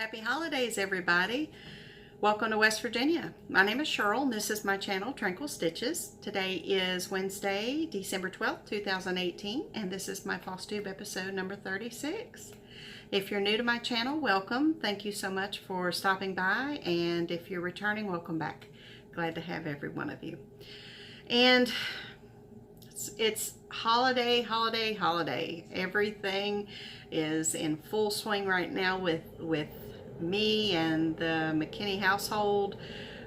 Happy holidays, everybody. Welcome to West Virginia. My name is Cheryl, and this is my channel, Tranquil Stitches. Today is Wednesday, December 12th, 2018, and this is my FlossTube episode number 36. If you're new to my channel, welcome. Thank you so much for stopping by, and if you're returning, welcome back. Glad to have every one of you. And it's holiday. Everything is in full swing right now with me and the McKinney household.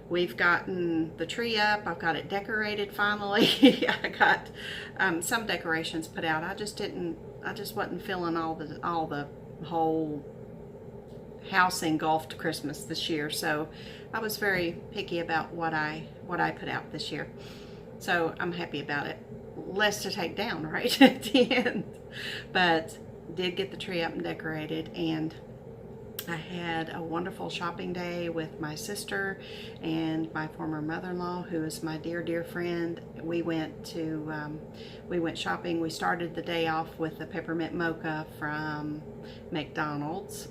We've gotten the tree up. I've got it decorated finally. I got some decorations put out. I just wasn't feeling all the whole house engulfed Christmas this year, so I was very picky about what I put out this year. So I'm happy about it. Less to take down right at the end, but did get the tree up and decorated, and I had a wonderful shopping day with my sister and my former mother-in-law, who is my dear friend. We went shopping. We started the day off with the peppermint mocha from McDonald's.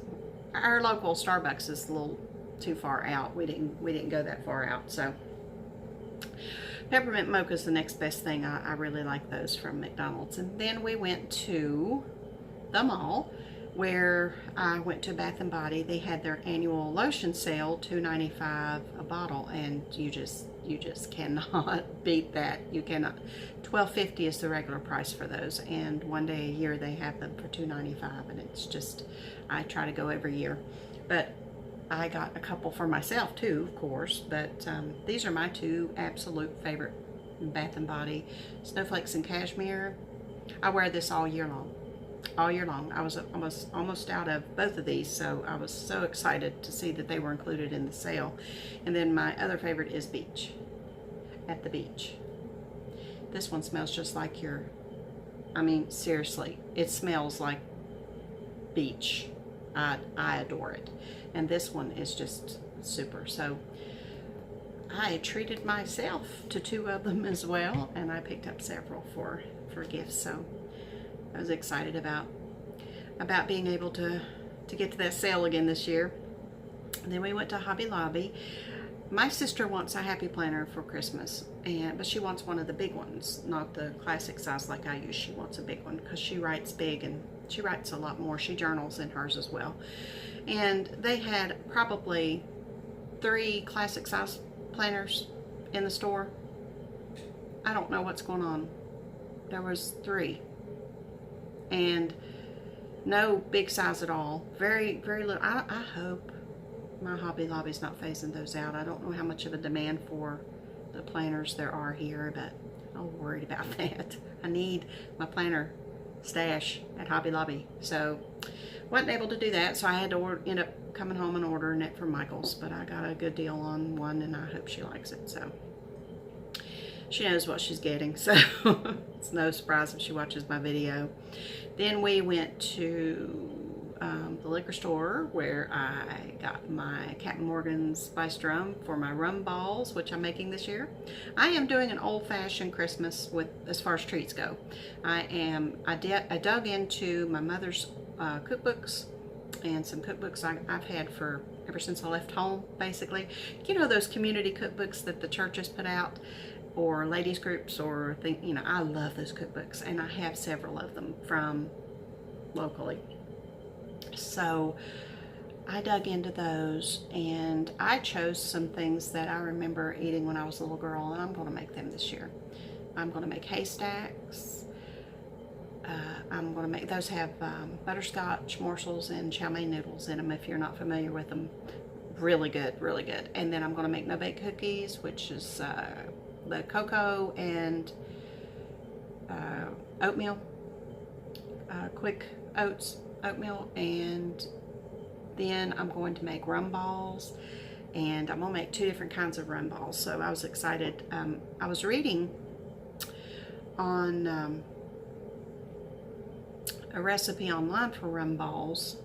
Our local Starbucks is a little too far out. We didn't go that far out, so peppermint mocha is the next best thing. I really like those from McDonald's. And then we went to the mall, where I went to Bath & Body. They had their annual lotion sale, $2.95 a bottle, and you just cannot beat that. You cannot. $12.50 is the regular price for those, and one day a year they have them for $2.95, and it's just, I try to go every year. But I got a couple for myself too, of course, but these are my two absolute favorite Bath & Body, Snowflakes and Cashmere. I wear this all year long. I was almost out of both of these, so I was so excited to see that they were included in the sale. And then my other favorite is Beach, at the beach. This one smells just like I mean, seriously, it smells like beach. I adore it. And this one is just super. So I treated myself to two of them as well, and I picked up several for gifts. So I was excited about being able to get to that sale again this year. And then we went to Hobby Lobby. My sister wants a happy planner for Christmas, but she wants one of the big ones, not the classic size like I use. She wants a big one because she writes big, and she writes a lot more. She journals in hers as well. And they had probably 3 classic size planners in the store. I don't know what's going on. There was 3. And no big size at all. Very little. I hope my Hobby Lobby's not phasing those out. I don't know how much of a demand for the planners there are here, but I'm worried about that. I need my planner stash at Hobby Lobby, so wasn't able to do that. So I had to end up coming home and ordering it from Michael's, but I got a good deal on one, and I hope she likes it. So she knows what she's getting, so it's no surprise if she watches my video. Then we went to the liquor store, where I got my Captain Morgan's Spice Drum for my rum balls, which I'm making this year. I am doing an old-fashioned Christmas as far as treats go. I dug into my mother's cookbooks, and some cookbooks I've had ever since I left home, basically. You know, those community cookbooks that the churches put out, or ladies groups, or I love those cookbooks, and I have several of them from locally. So I dug into those, and I chose some things that I remember eating when I was a little girl, and I'm going to make them this year. I'm going to make haystacks. I'm going to make those have butterscotch morsels and chow mein noodles in them, if you're not familiar with them. Really good. And then I'm going to make no-bake cookies, which is the cocoa and oatmeal, quick oats oatmeal. And then I'm going to make rum balls, and I'm going to make 2 different kinds of rum balls. So I was excited. I was reading on a recipe online for rum balls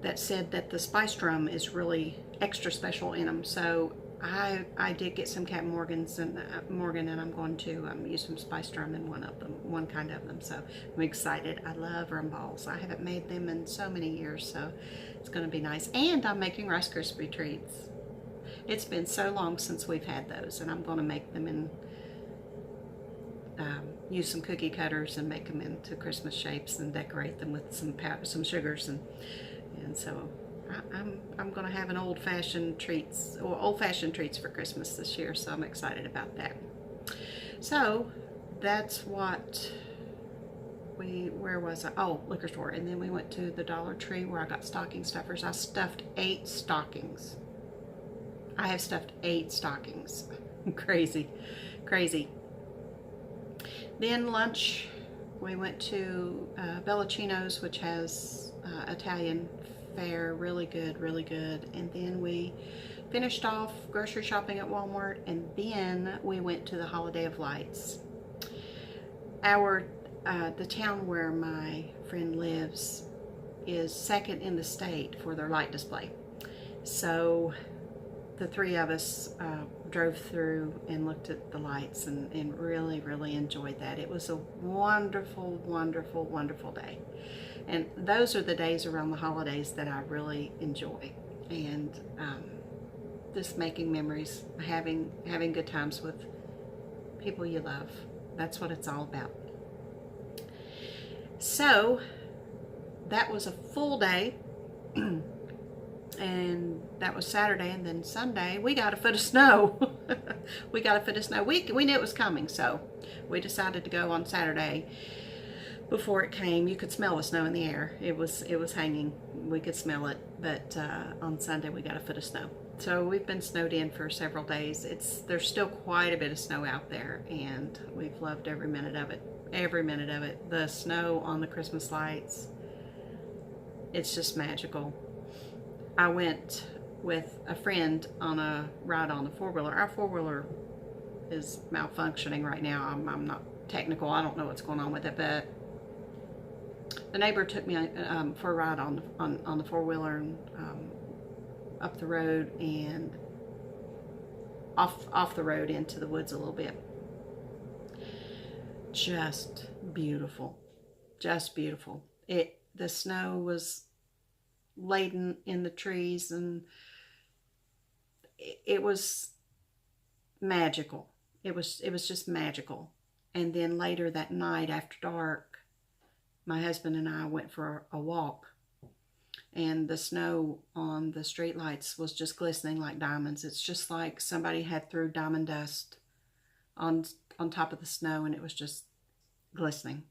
that said that the spice drum is really extra special in them. So I did get some Captain Morgan's and Morgan, and I'm going to use some spiced rum in one kind of them. So I'm excited. I love rum balls. I haven't made them in so many years, so it's going to be nice. And I'm making Rice Krispie treats. It's been so long since we've had those, and I'm going to make them in. Use some cookie cutters and make them into Christmas shapes and decorate them with some sugars and so I'm going to have an old-fashioned treats for Christmas this year, so I'm excited about that. So that's what where was I? Oh, liquor store. And then we went to the Dollar Tree where I got stocking stuffers. I stuffed 8 stockings. I have stuffed 8 stockings. Crazy. Then lunch, we went to Bellacino's, which has Italian fare, really good. And then we finished off grocery shopping at Walmart, and then we went to the Holiday of Lights. The town where my friend lives is second in the state for their light display. So the 3 of us drove through and looked at the lights and really enjoyed that. It was a wonderful day. And those are the days around the holidays that I really enjoy. And just making memories, having good times with people you love. That's what it's all about. So that was a full day. And that was Saturday, and then Sunday we got a foot of snow. We knew it was coming, so we decided to go on Saturday before it came. You could smell the snow in the air. It was hanging. We could smell it, but on Sunday we got a foot of snow. So we've been snowed in for several days. There's still quite a bit of snow out there, and we've loved every minute of it. The snow on the Christmas lights, it's just magical. I went with a friend on a ride on the 4-wheeler. Our 4-wheeler is malfunctioning right now. I'm not technical. I don't know what's going on with it, but the neighbor took me for a ride on the 4-wheeler and up the road and off the road into the woods a little bit. Just beautiful. The snow was laden in the trees, and it was magical. It was just magical. And then later that night after dark, my husband and I went for a walk, and the snow on the street lights was just glistening like diamonds. It's just like somebody had threw diamond dust on top of the snow, and it was just glistening.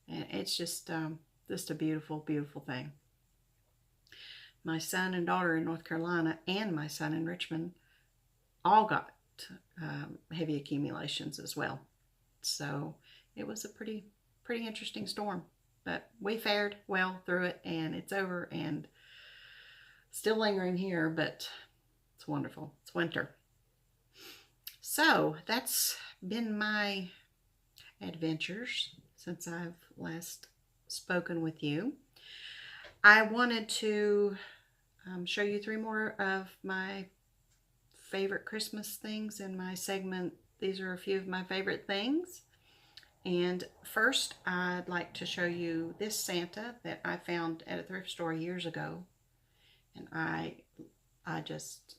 And it's just a beautiful thing. My son and daughter in North Carolina and my son in Richmond all got heavy accumulations as well. So it was a pretty interesting storm. But we fared well through it, and it's over and still lingering here, but it's wonderful. It's winter. So that's been my adventures since I've last spoken with you. I wanted to show you 3 more of my favorite Christmas things in my segment. These are a few of my favorite things. And first, I'd like to show you this Santa that I found at a thrift store years ago. And I just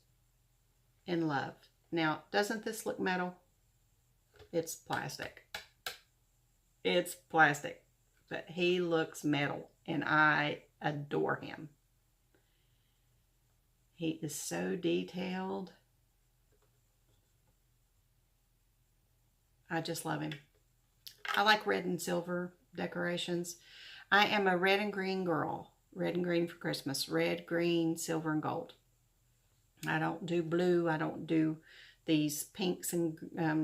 in love. Now, doesn't this look metal? It's plastic. It's plastic. But he looks metal, and I adore him. He is so detailed. I just love him. I like red and silver decorations. I am a red and green girl. Red and green for Christmas. Red, green, silver, and gold. I don't do blue. I don't do these pinks and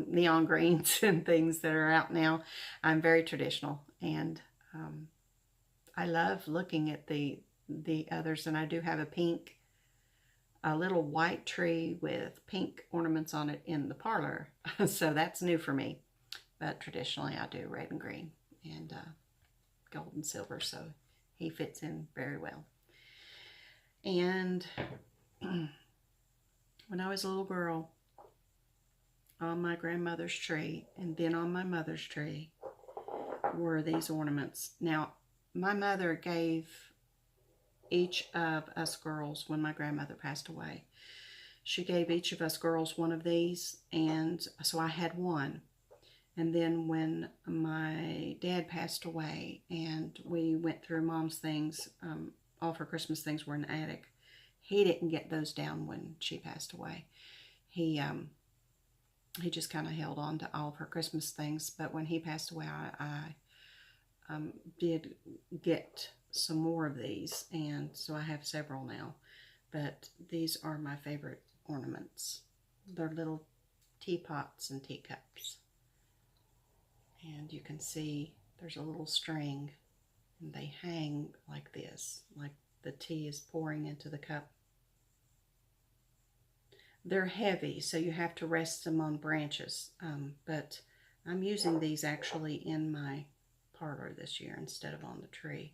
neon greens and things that are out now. I'm very traditional, and I love looking at the others. And I do have a little white tree with pink ornaments on it in the parlor. So that's new for me. But traditionally I do red and green and gold and silver. So he fits in very well. And When I was a little girl, on my grandmother's tree and then on my mother's tree were these ornaments. Now, my mother gave each of us girls, when my grandmother passed away, she gave each of us girls one of these, and so I had one. And then when my dad passed away and we went through Mom's things, all of her Christmas things were in the attic. He didn't get those down when she passed away. He just kind of held on to all of her Christmas things. But when he passed away, I did get some more of these, and so I have several now. But these are my favorite ornaments. They're little teapots and teacups. And you can see there's a little string, and they hang like this, like the tea is pouring into the cup. They're heavy, so you have to rest them on branches, but I'm using these actually in my parlor this year instead of on the tree.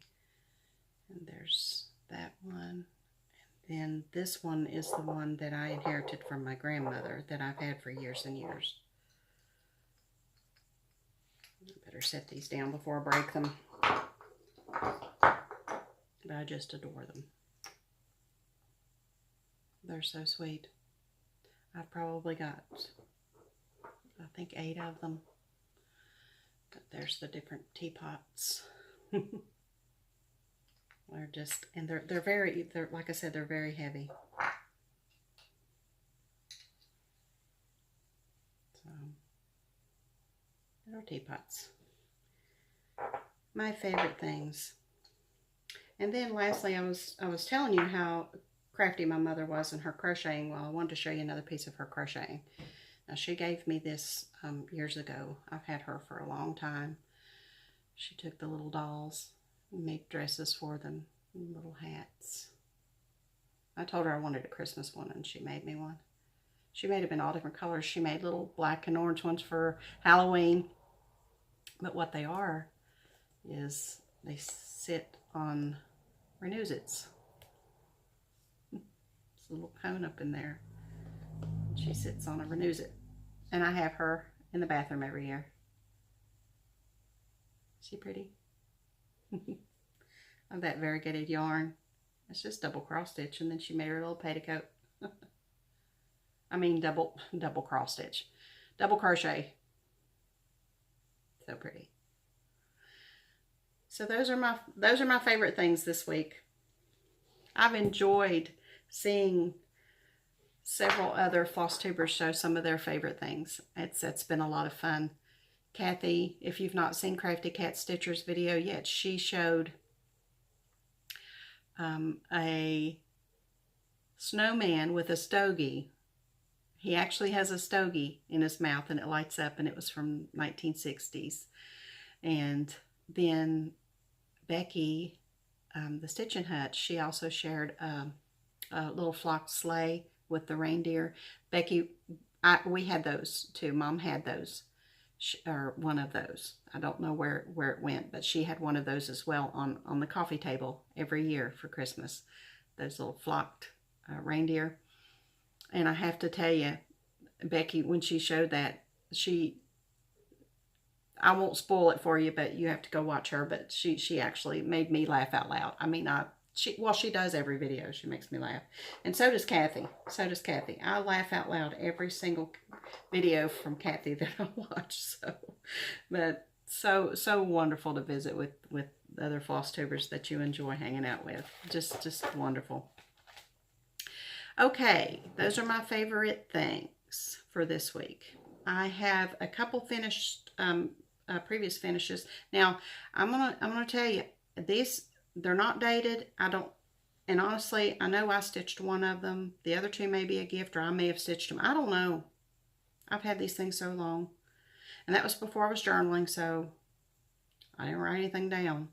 And there's that one. And then this one is the one that I inherited from my grandmother that I've had for years and years. I better set these down before I break them. But I just adore them. They're so sweet. I've probably got, I think, 8 of them. But there's the different teapots. They're just, and they're like I said, they're very heavy. So, little teapots. My favorite things. And then lastly, I was telling you how crafty my mother was in her crocheting. Well, I wanted to show you another piece of her crocheting. Now, she gave me this years ago. I've had her for a long time. She took the little dolls and made dresses for them, and little hats. I told her I wanted a Christmas one, and she made me one. She made them in all different colors. She made little black and orange ones for Halloween. But what they are is they sit on renewsits. It's a little cone up in there. She sits on a renewsit. And I have her in the bathroom every year. Is she pretty? Of that variegated yarn. It's just double cross stitch, and then she made her little petticoat. I mean double cross stitch. Double crochet. So pretty. So those are my favorite things this week. I've enjoyed seeing several other FlossTubers show some of their favorite things. It's been a lot of fun. Kathy, if you've not seen Crafty Cat Stitcher's video yet, she showed a snowman with a stogie. He actually has a stogie in his mouth, and it lights up, and it was from 1960s. And then Becky, the Stitching Hut, she also shared a little flock sleigh with the reindeer. Becky, we had those too. Mom had those, or one of those. I don't know where it went, but she had one of those as well on the coffee table every year for Christmas. Those little flocked reindeer. And I have to tell you, Becky, when she showed that, I won't spoil it for you, but you have to go watch her. But she actually made me laugh out loud. I mean, she does every video. She makes me laugh. And so does Kathy. I laugh out loud every single video from Kathy that I watch. But so wonderful to visit with other FlossTubers that you enjoy hanging out with. Just wonderful. Okay, those are my favorite things for this week. I have a couple finished, previous finishes. Now, I'm gonna tell you, they're not dated. And honestly, I know I stitched one of them. The other two may be a gift, or I may have stitched them. I don't know. I've had these things so long. And that was before I was journaling, so I didn't write anything down.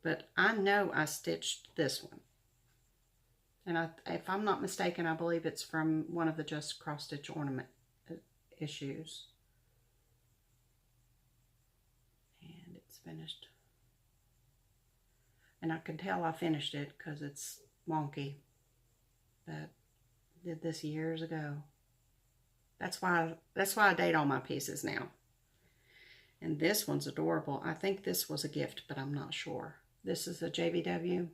But I know I stitched this one. And if I'm not mistaken, I believe it's from one of the Just Cross Stitch Ornament issues. And it's finished. And I can tell I finished it because it's wonky. But Did this years ago. That's why I date all my pieces now. And this one's adorable. I think this was a gift, but I'm not sure. This is a JVW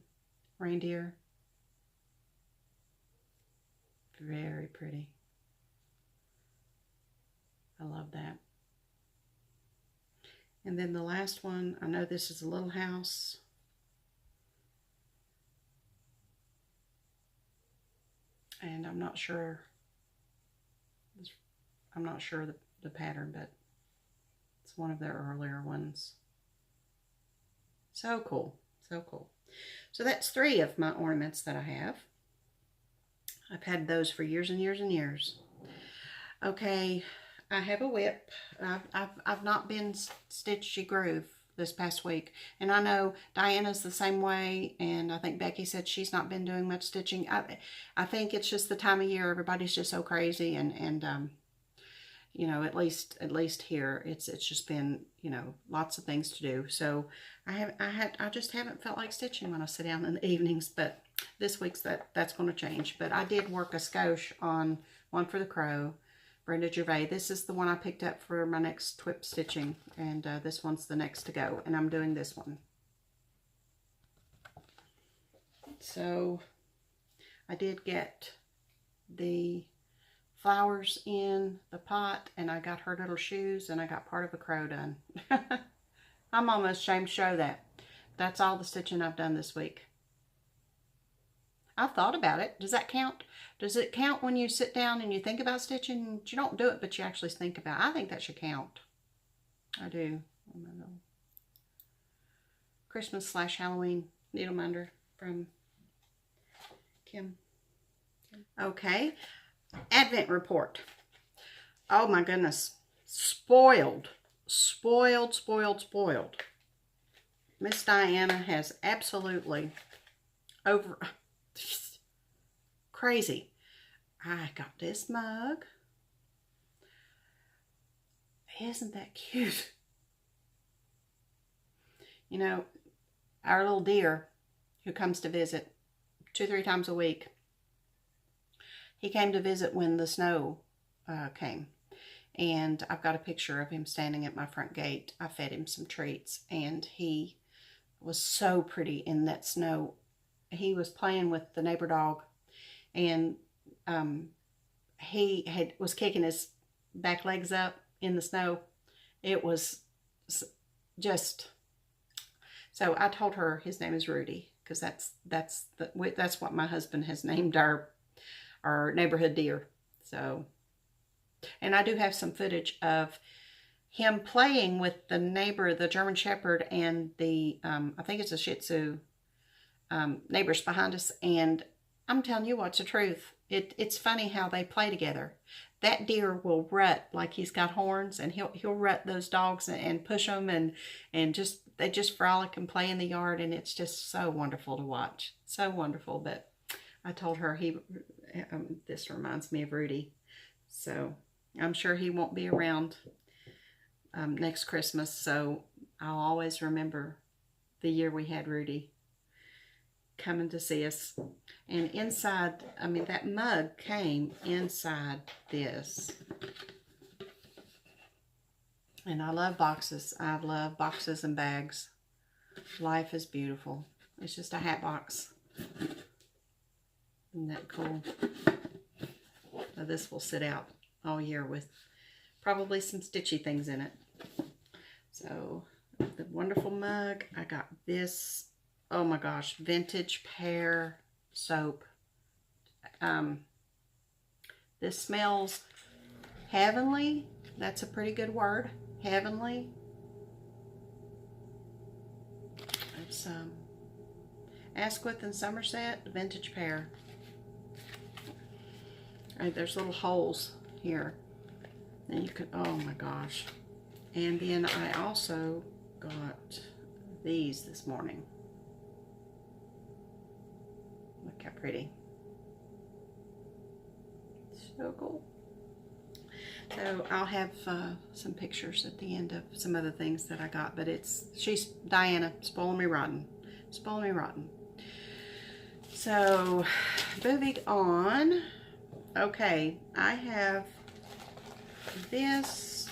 reindeer. Very pretty. I love that. And then the last one, I know this is a little house. And I'm not sure the pattern, but it's one of their earlier ones. So cool, so cool. So that's 3 of my ornaments that I have. I've had those for years and years and years. Okay, I have a whip. I've not been stitchy groove this past week, and I know Diana's the same way, and I think Becky said she's not been doing much stitching. I think it's just the time of year. Everybody's just so crazy, and you know, at least here, it's just been, you know, lots of things to do. So I just haven't felt like stitching when I sit down in the evenings, but this week's that's going to change. But I did work a skosh on one for the crow, Brenda Gervais. This is the one I picked up for my next TWIP stitching, and this one's the next to go, and I'm doing this one. So I did get the flowers in the pot, and I got her little shoes, and I got part of a crow done. I'm almost ashamed to show that. That's all the stitching I've done this week. I've thought about it. Does that count? Does it count when you sit down and you think about stitching? You don't do it, but you actually think about it. I think that should count. I do. Christmas/Halloween needle minder from Kim. Okay. Advent report. Oh my goodness. Spoiled. Spoiled, spoiled, spoiled. Miss Diana has absolutely crazy. I got this mug. Isn't that cute? You know, our little deer who comes to visit 2-3 times a week, he came to visit when the snow came. And I've got a picture of him standing at my front gate. I fed him some treats, and he was so pretty in that snow. He was playing with the neighbor dog, and he was kicking his back legs up in the snow. It was just, so I told her his name is Rudy, because that's what my husband has named our neighborhood deer. So, and I do have some footage of him playing with the neighbor, the German Shepherd, and the I think it's a Shih Tzu neighbors behind us. And I'm telling you what's the truth. It's funny how they play together. That deer will rut like he's got horns, and he'll rut those dogs and push them, and they just frolic and play in the yard, and it's just so wonderful to watch. So wonderful. But I told her this reminds me of Rudy, so I'm sure he won't be around next Christmas. So I'll always remember the year we had Rudy coming to see us. And inside, I mean, that mug came inside this. And I love boxes. I love boxes and bags. Life is beautiful. It's just a hat box. Isn't that cool? Now this will sit out all year with probably some stitchy things in it. So the wonderful mug. I got this, oh my gosh, vintage pear soap. This smells heavenly. That's a pretty good word. Heavenly. It's Asquith and Somerset vintage pear. Right, there's little holes here. And you could, oh my gosh. And then I also got these this morning. Look how pretty. So cool. So I'll have some pictures at the end of some other things that I got, but she's Diana, spoiling me rotten. Spoiling me rotten. So moving on, Okay, I have this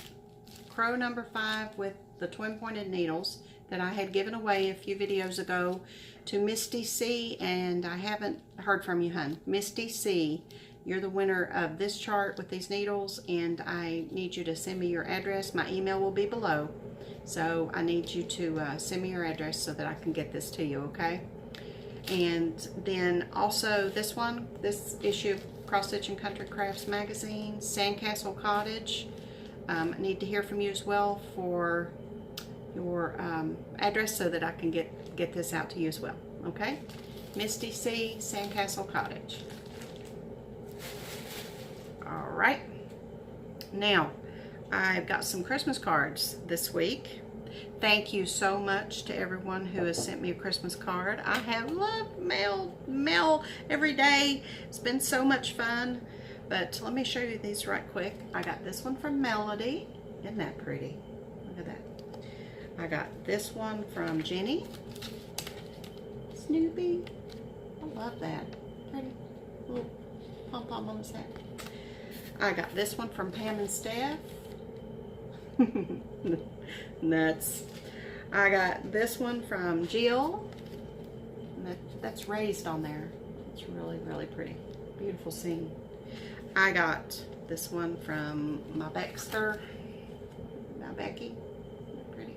Crow number 5 with the twin pointed needles that I had given away a few videos ago to Misty C, and I haven't heard from you, hun. Misty C, you're the winner of this chart with these needles, and I need you to send me your address. My email will be below, so I need you to send me your address so that I can get this to you, okay? And then also this one, this issue of Cross Stitch and Country Crafts magazine, Sandcastle Cottage. I need to hear from you as well for your address so that I can get this out to you as well, okay? Misty C, Sandcastle Cottage. All right, now I've got some Christmas cards this week. Thank you so much to everyone who has sent me a Christmas card. I have loved mail every day. It's been so much fun. But let me show you these right quick. I got this one from Melody. Isn't that pretty? Look at that. I got this one from Jenny. Snoopy. I love that. Pretty little pom-pom on his head. I got this one from Pam and Steph. Nuts. I got this one from Jill. That's raised on there. It's really, really pretty. Beautiful scene. I got this one from my Baxter. My Becky. Pretty.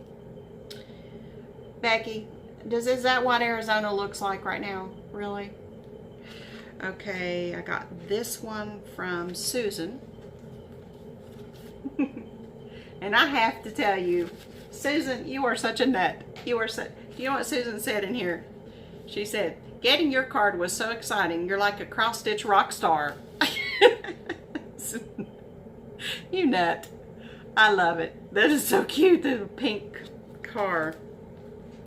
Becky, is that what Arizona looks like right now? Really? Okay, I got this one from Susan. And I have to tell you, Susan, you are such a nut. You are such, you know what Susan said in here? She said, getting your card was so exciting. You're like a cross-stitch rock star. You nut. I love it. That is so cute, the pink card.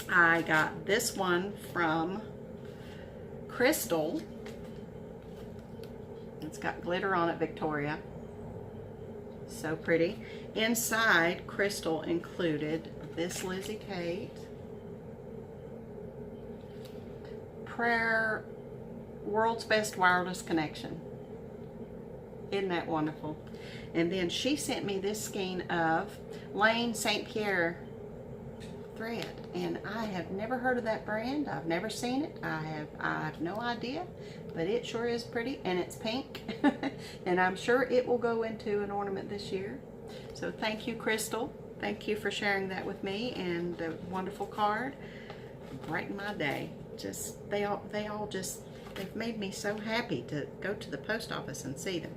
I got this one from Crystal. It's got glitter on it, Victoria. So pretty. Inside, Crystal included this Lizzie Kate. Prayer, World's Best Wireless Connection. Isn't that wonderful? And then she sent me this skein of Lane St. Pierre thread. And I have never heard of that brand. I've never seen it. I have no idea. But it sure is pretty, and it's pink. And I'm sure it will go into an ornament this year. So thank you, Crystal. Thank you for sharing that with me, and the wonderful card. Brighten my day. Just they've made me so happy to go to the post office and see them.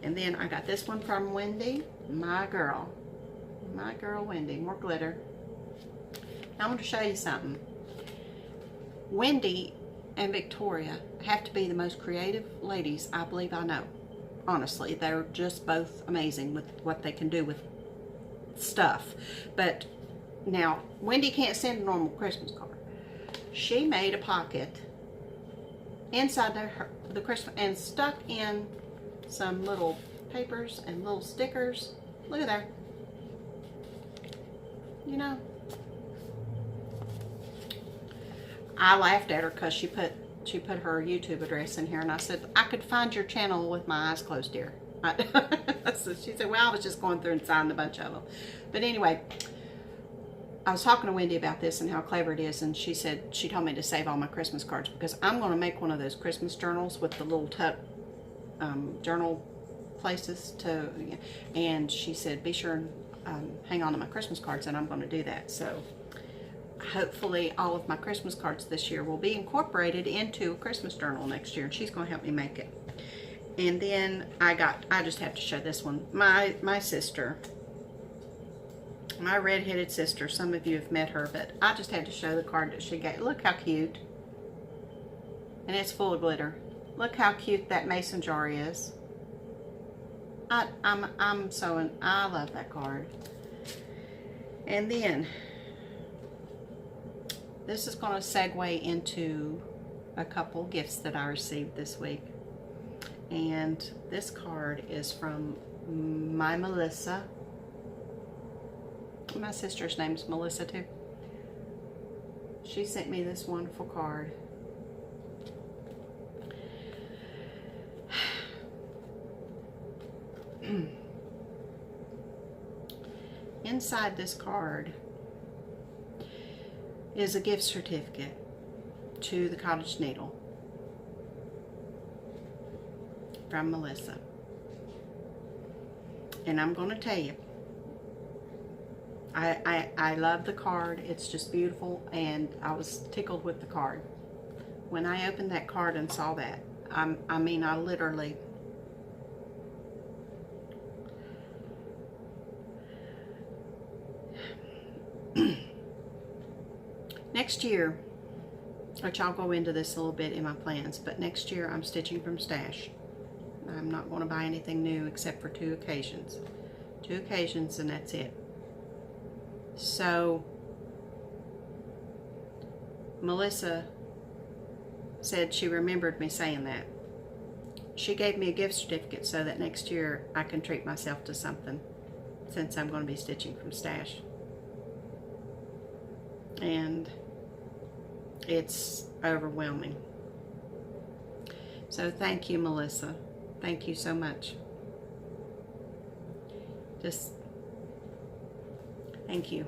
And then I got this one from Wendy, my girl Wendy. More glitter. Now I want to show you something. Wendy and Victoria have to be the most creative ladies I believe I know. Honestly, they're just both amazing with what they can do with stuff. But now, Wendy can't send a normal Christmas card. She made a pocket inside the Christmas and stuck in some little papers and little stickers. Look at that. You know, I laughed at her because she put her YouTube address in here, and I said, I could find your channel with my eyes closed, dear. So she said, well, I was just going through and signing a bunch of them. But anyway, I was talking to Wendy about this and how clever it is, and she said, she told me to save all my Christmas cards because I'm going to make one of those Christmas journals with the little tuck journal places to, and she said, be sure and hang on to my Christmas cards, and I'm going to do that. So hopefully all of my Christmas cards this year will be incorporated into a Christmas journal next year, and she's going to help me make it. And then I just have to show this one. My sister, my red-headed sister, some of you have met her, but I just had to show the card that she got. Look how cute. And it's full of glitter. Look how cute that mason jar is. I love that card. And then this is going to segue into a couple gifts that I received this week. And this card is from my Melissa. My sister's name's Melissa too. She sent me this wonderful card. Inside this card is a gift certificate to the Cottage Needle from Melissa. And I'm going to tell you, I love the card. It's just beautiful, and I was tickled with the card. When I opened that card and saw that, I mean, I literally... Next year, which I'll go into this a little bit in my plans, but next year I'm stitching from stash. I'm not going to buy anything new except for 2 occasions. 2 occasions, and that's it. So, Melissa said she remembered me saying that. She gave me a gift certificate so that next year I can treat myself to something, since I'm going to be stitching from stash. And it's overwhelming. So thank you, Melissa. Thank you so much. Just thank you.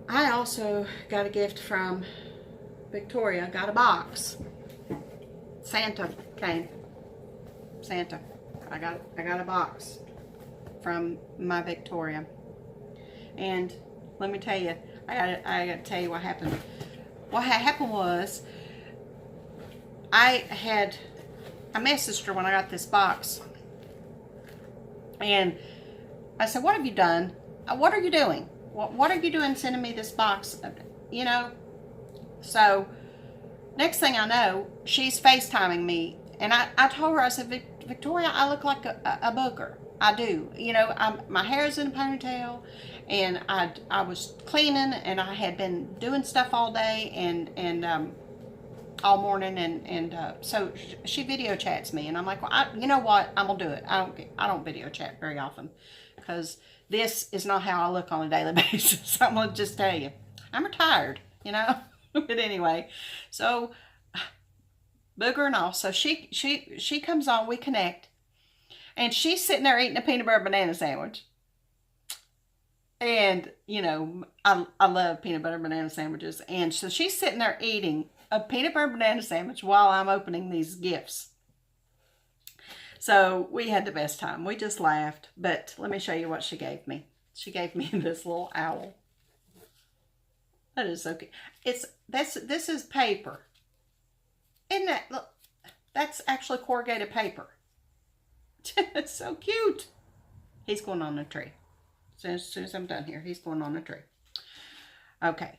I also got a gift from Victoria. Got a box. Santa came. Santa. I got a box from my Victoria. And let me tell you, I gotta tell you what happened. What happened was, I messaged her when I got this box, and I said, "What have you done? What are you doing? What are you doing sending me this box?" You know. So next thing I know, she's FaceTiming me, and I told her, I said, "Victoria, I look like a booger. I do. You know, my hair's in a ponytail, and I was cleaning, and I had been doing stuff all day and all morning, and so she video chats me, and I'm like, well, you know what? I'm gonna do it. I don't video chat very often, because this is not how I look on a daily basis. I'm gonna just tell you, I'm retired, you know. But anyway, so booger and all. So she comes on, we connect. And she's sitting there eating a peanut butter banana sandwich. And, you know, I love peanut butter banana sandwiches. And so she's sitting there eating a peanut butter banana sandwich while I'm opening these gifts. So we had the best time. We just laughed. But let me show you what she gave me. She gave me this little owl. That is so cute. This is paper. Isn't that, look, that's actually corrugated paper. It's so cute. He's going on the tree. As soon as I'm done here, he's going on the tree. Okay.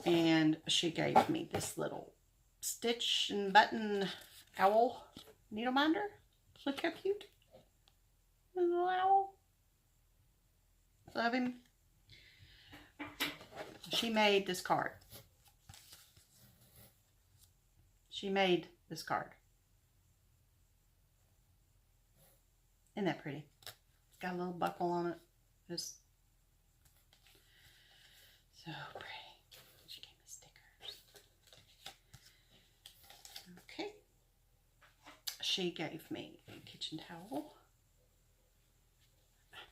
And she gave me this little stitch and button owl needle minder. Look how cute. The little owl. Love him. She made this card. She made this card. Isn't that pretty? It's got a little buckle on it. Just so pretty. She gave me stickers. Okay. She gave me a kitchen towel.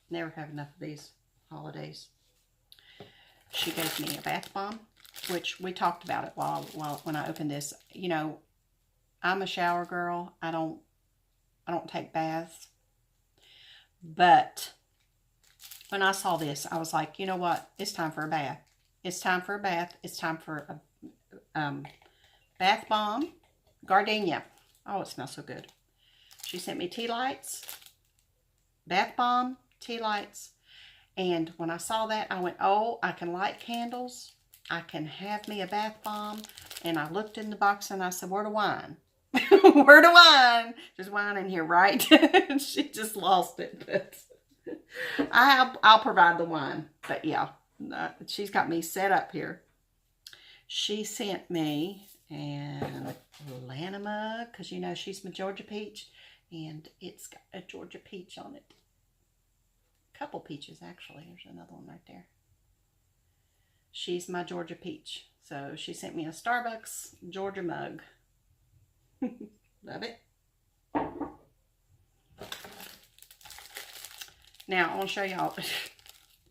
Never have enough of these holidays. She gave me a bath bomb, which we talked about it when I opened this. You know, I'm a shower girl. I don't take baths. But when I saw this, I was like, you know what? It's time for a bath. It's time for a bath. It's time for a bath bomb. Gardenia. Oh, it smells so good. She sent me tea lights, bath bomb, tea lights. And when I saw that, I went, oh, I can light candles. I can have me a bath bomb. And I looked in the box and I said, where the wine? Where the wine? There's wine in here, right? She just lost it. But I'll provide the wine. But yeah, she's got me set up here. She sent me an Atlanta mug, because you know she's my Georgia peach. And it's got a Georgia peach on it. A couple peaches, actually. There's another one right there. She's my Georgia peach. So she sent me a Starbucks Georgia mug. Love it. Now, I want to show y'all.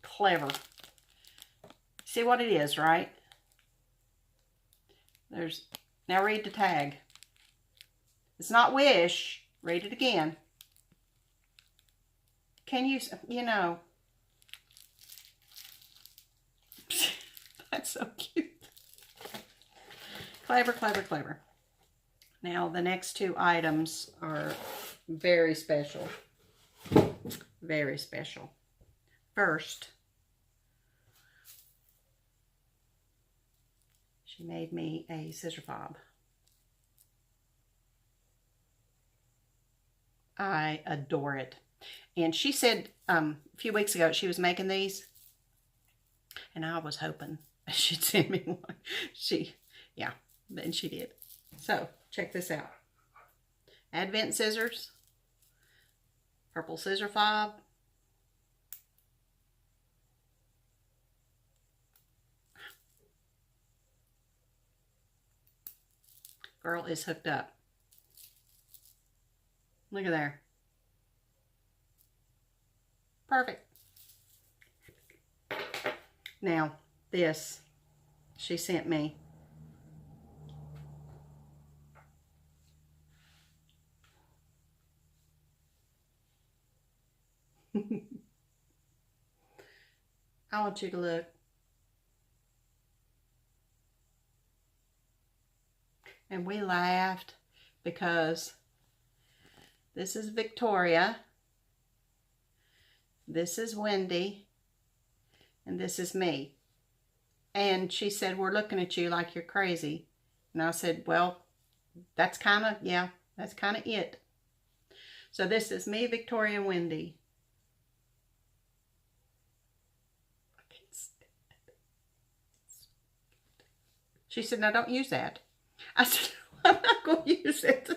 Clever. See what it is, right? Now read the tag. It's not Wish. Read it again. Can you know. That's so cute. Clever, clever, clever. Now, the next two items are very special. Very special. First, she made me a scissor fob. I adore it. And she said a few weeks ago she was making these, and I was hoping she'd send me one. Yeah, and she did. So, check this out. Advent scissors, purple scissor fob, girl is hooked up. Look at there. Perfect. Now, this she sent me. I want you to look. And we laughed because this is Victoria, this is Wendy, and this is me. And she said, we're looking at you like you're crazy. And I said, well, that's kind of, yeah, that's kind of it. So this is me, Victoria, and Wendy. She said, now don't use that. I said, I'm not going to use it.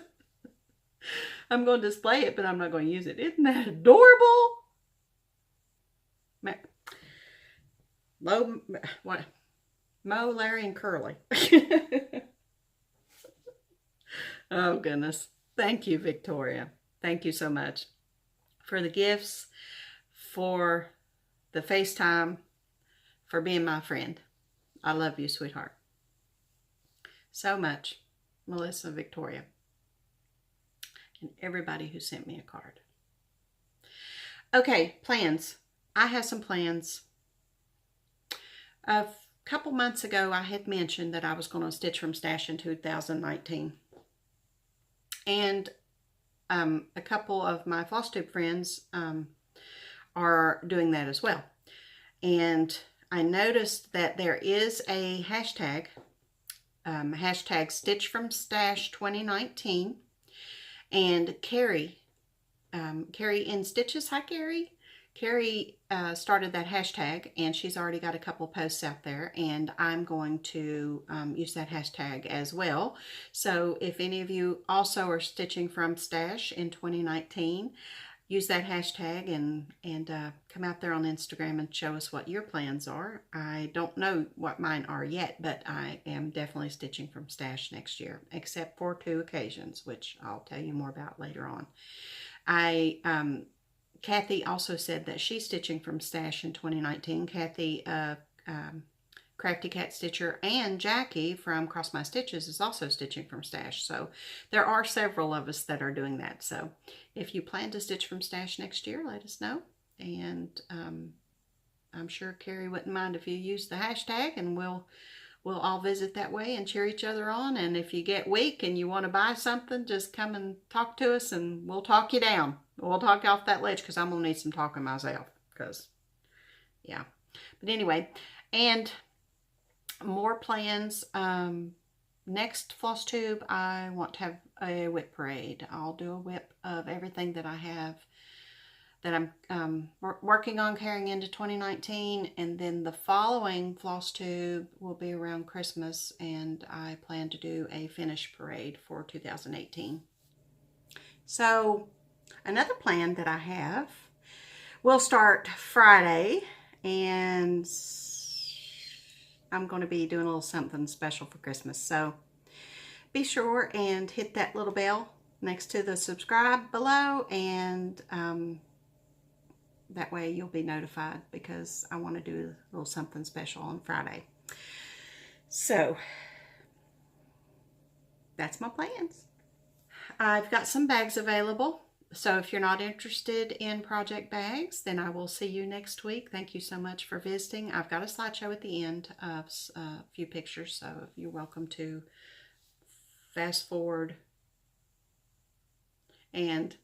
I'm going to display it, but I'm not going to use it. Isn't that adorable? Mo, Larry, and Curly. Oh, goodness. Thank you, Victoria. Thank you so much for the gifts, for the FaceTime, for being my friend. I love you, sweetheart. So much, Melissa, Victoria, and everybody who sent me a card. Okay, plans. I have some plans. A couple months ago, I had mentioned that I was going to stitch from stash in 2019. And a couple of my FlossTube friends are doing that as well. And I noticed that there is a hashtag, hashtag Stitch from Stash 2019. And Carrie in Stitches, hi Carrie. Carrie started that hashtag, and she's already got a couple posts out there, and I'm going to use that hashtag as well. So if any of you also are stitching from stash in 2019, use that hashtag and come out there on Instagram and show us what your plans are. I don't know what mine are yet, but I am definitely stitching from stash next year, except for 2 occasions, which I'll tell you more about later on. Kathy also said that she's stitching from stash in 2019. Kathy, Crafty Cat Stitcher, and Jackie from Cross My Stitches is also stitching from stash. So there are several of us that are doing that. So if you plan to stitch from stash next year, let us know. And I'm sure Carrie wouldn't mind if you use the hashtag, and we'll all visit that way and cheer each other on. And if you get weak and you want to buy something, just come and talk to us and we'll talk you down. We'll talk you off that ledge, because I'm going to need some talking myself. Because, yeah. But anyway, and more plans. Next FlossTube, I want to have a whip parade. I'll do a whip of everything that I have, that I'm working on carrying into 2019. And then the following FlossTube will be around Christmas, and I plan to do a finish parade for 2018. So another plan that I have will start Friday, and I'm going to be doing a little something special for Christmas. So be sure and hit that little bell next to the subscribe below, and That way you'll be notified, because I want to do a little something special on Friday. So that's my plans. I've got some bags available. So if you're not interested in project bags, then I will see you next week. Thank you so much for visiting. I've got a slideshow at the end of a few pictures, so you're welcome to fast forward and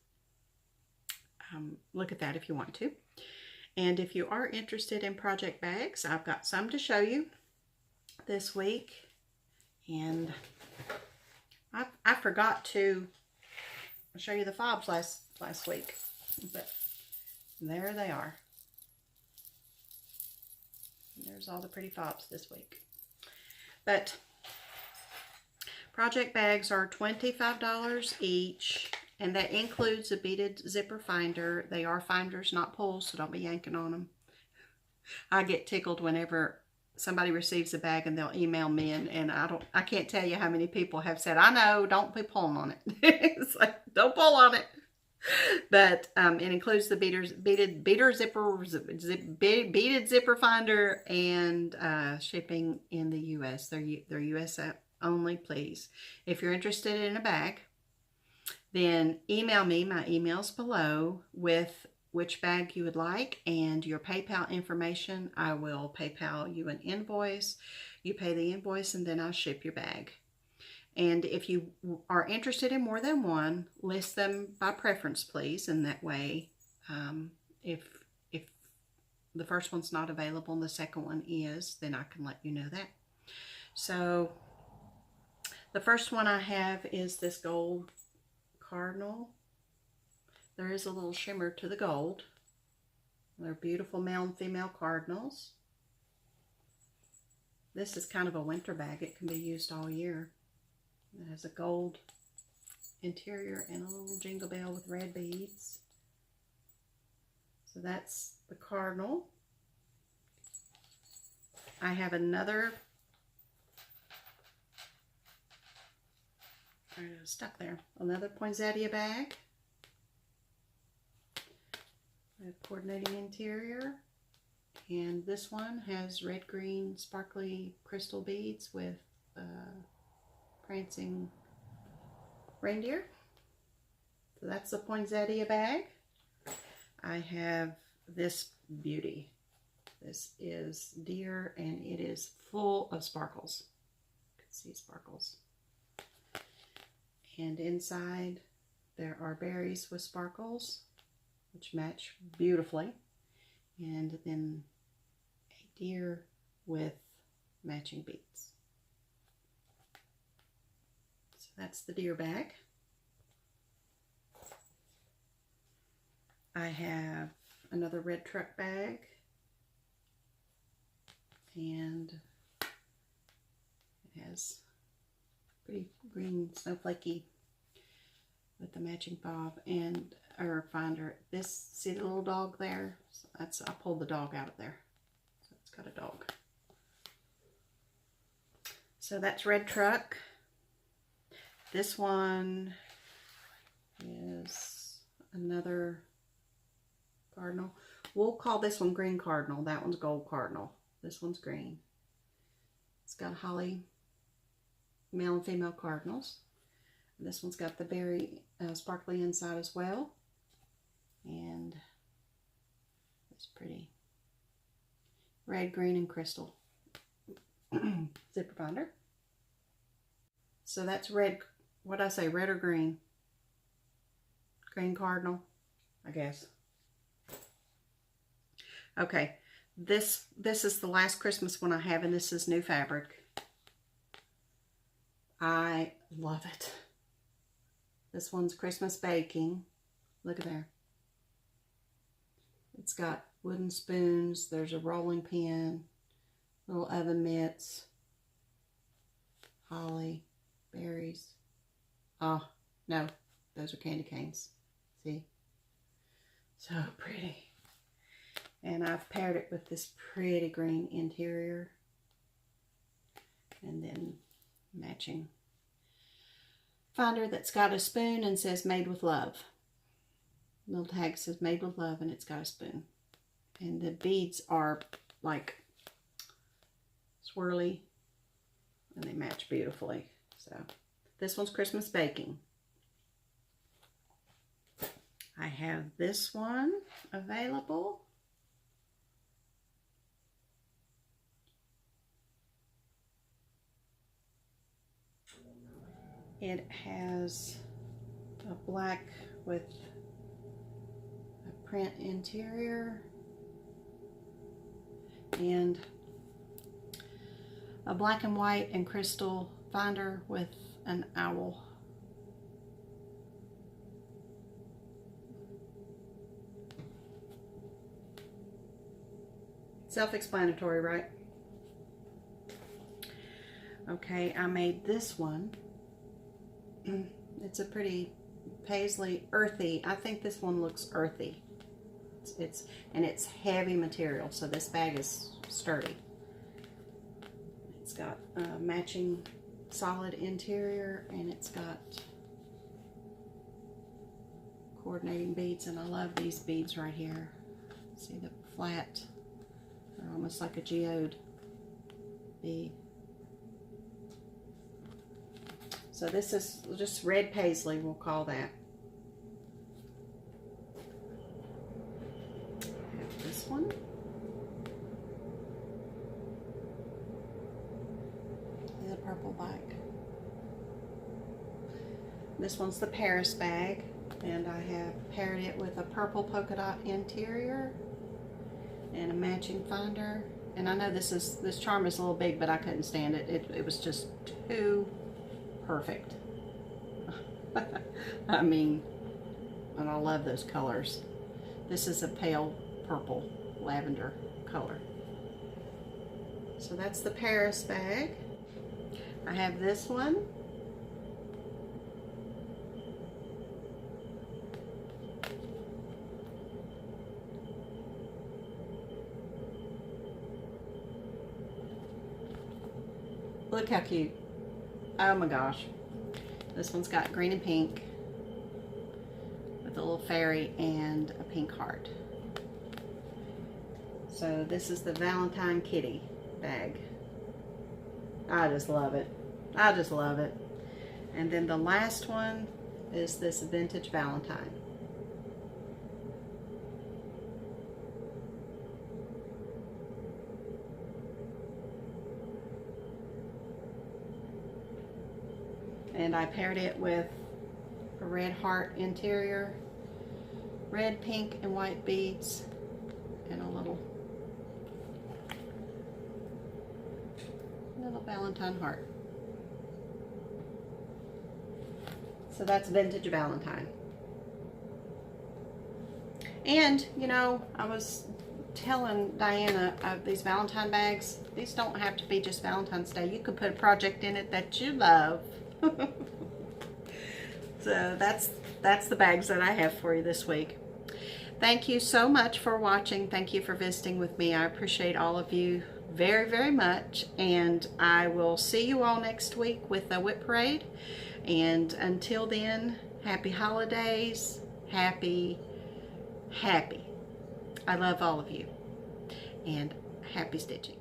look at that if you want to. And if you are interested in project bags, I've got some to show you this week. And I forgot to show you the fobs last week, but there they are. There's all the pretty fobs this week. But project bags are $25 each, and that includes a beaded zipper finder. They are finders, not pulls, so don't be yanking on them. I get tickled whenever somebody receives a bag and they'll email me, and I can't tell you how many people have said, I know, don't be pulling on it. It's like, don't pull on it. But it includes the beaded zipper finder, and shipping in the U.S. They're U.S. only, please. If you're interested in a bag, then email me. My email's below with which bag you would like and your PayPal information. I will PayPal you an invoice. You pay the invoice, and then I'll ship your bag. And if you are interested in more than one, list them by preference, please. And that way, if the first one's not available and the second one is, then I can let you know that. So the first one I have is this gold cardinal. There is a little shimmer to the gold. They're beautiful male and female cardinals. This is kind of a winter bag. It can be used all year. It has a gold interior and a little jingle bell with red beads. So that's the cardinal. I have another, stuck there, another poinsettia bag. With coordinating interior, and this one has red, green, sparkly crystal beads with prancing reindeer. So that's the poinsettia bag. I have this beauty. This is deer, and it is full of sparkles. You can see sparkles. And inside there are berries with sparkles, which match beautifully, and then a deer with matching beads. So that's the deer bag. I have another red truck bag, and it has pretty green snowflakey with the matching fob and or finder. This, see the little dog there? So that's, I pulled the dog out of there. So it's got a dog. So that's red truck. This one is another cardinal. We'll call this one green cardinal. That one's gold cardinal. This one's green. It's got holly male and female cardinals. And this one's got the berry sparkly inside as well. And it's pretty red, green, and crystal zipper binder. So that's red. What did I say, red or green? Green cardinal, I guess. Okay, this is the last Christmas one I have, and this is new fabric. I love it. This one's Christmas baking. Look at there. It's got wooden spoons. There's a rolling pin, little oven mitts, holly, berries. Oh, no, those are candy canes. See? So pretty. And I've paired it with this pretty green interior. And then matching finder that's got a spoon and says made with love. Little tag says made with love, and it's got a spoon. And the beads are like swirly and they match beautifully. So this one's Christmas baking. I have this one available. It has a black with a print interior and a black and white and crystal binder with an owl. Self-explanatory, right? Okay, I made this one. It's a pretty paisley, earthy. I think this one looks earthy. It's heavy material, so this bag is sturdy. It's got a matching solid interior, and it's got coordinating beads, and I love these beads right here. See the flat, they're almost like a geode bead. So this is just red paisley, we'll call that. I have this one. The purple bag. This one's the Paris bag, and I have paired it with a purple polka dot interior and a matching finder. And I know this charm is a little big, but I couldn't stand it. It was just too perfect. I mean, and I love those colors. This is a pale purple lavender color. So that's the Paris bag. I have this one. Look how cute. Oh my gosh. This one's got green and pink with a little fairy and a pink heart. So this is the Valentine Kitty bag. I just love it. I just love it. And then the last one is this Vintage Valentine. And I paired it with a red heart interior, red, pink, and white beads, and a little Valentine heart. So that's Vintage Valentine. And, you know, I was telling Diana these Valentine bags, these don't have to be just Valentine's Day. You could put a project in it that you love. So that's the bags that I have for you this week. Thank you so much for watching. Thank you for visiting with me. I appreciate all of you very, very much. And I will see you all next week with a whip parade. And until then, happy holidays. Happy. I love all of you. And happy stitching.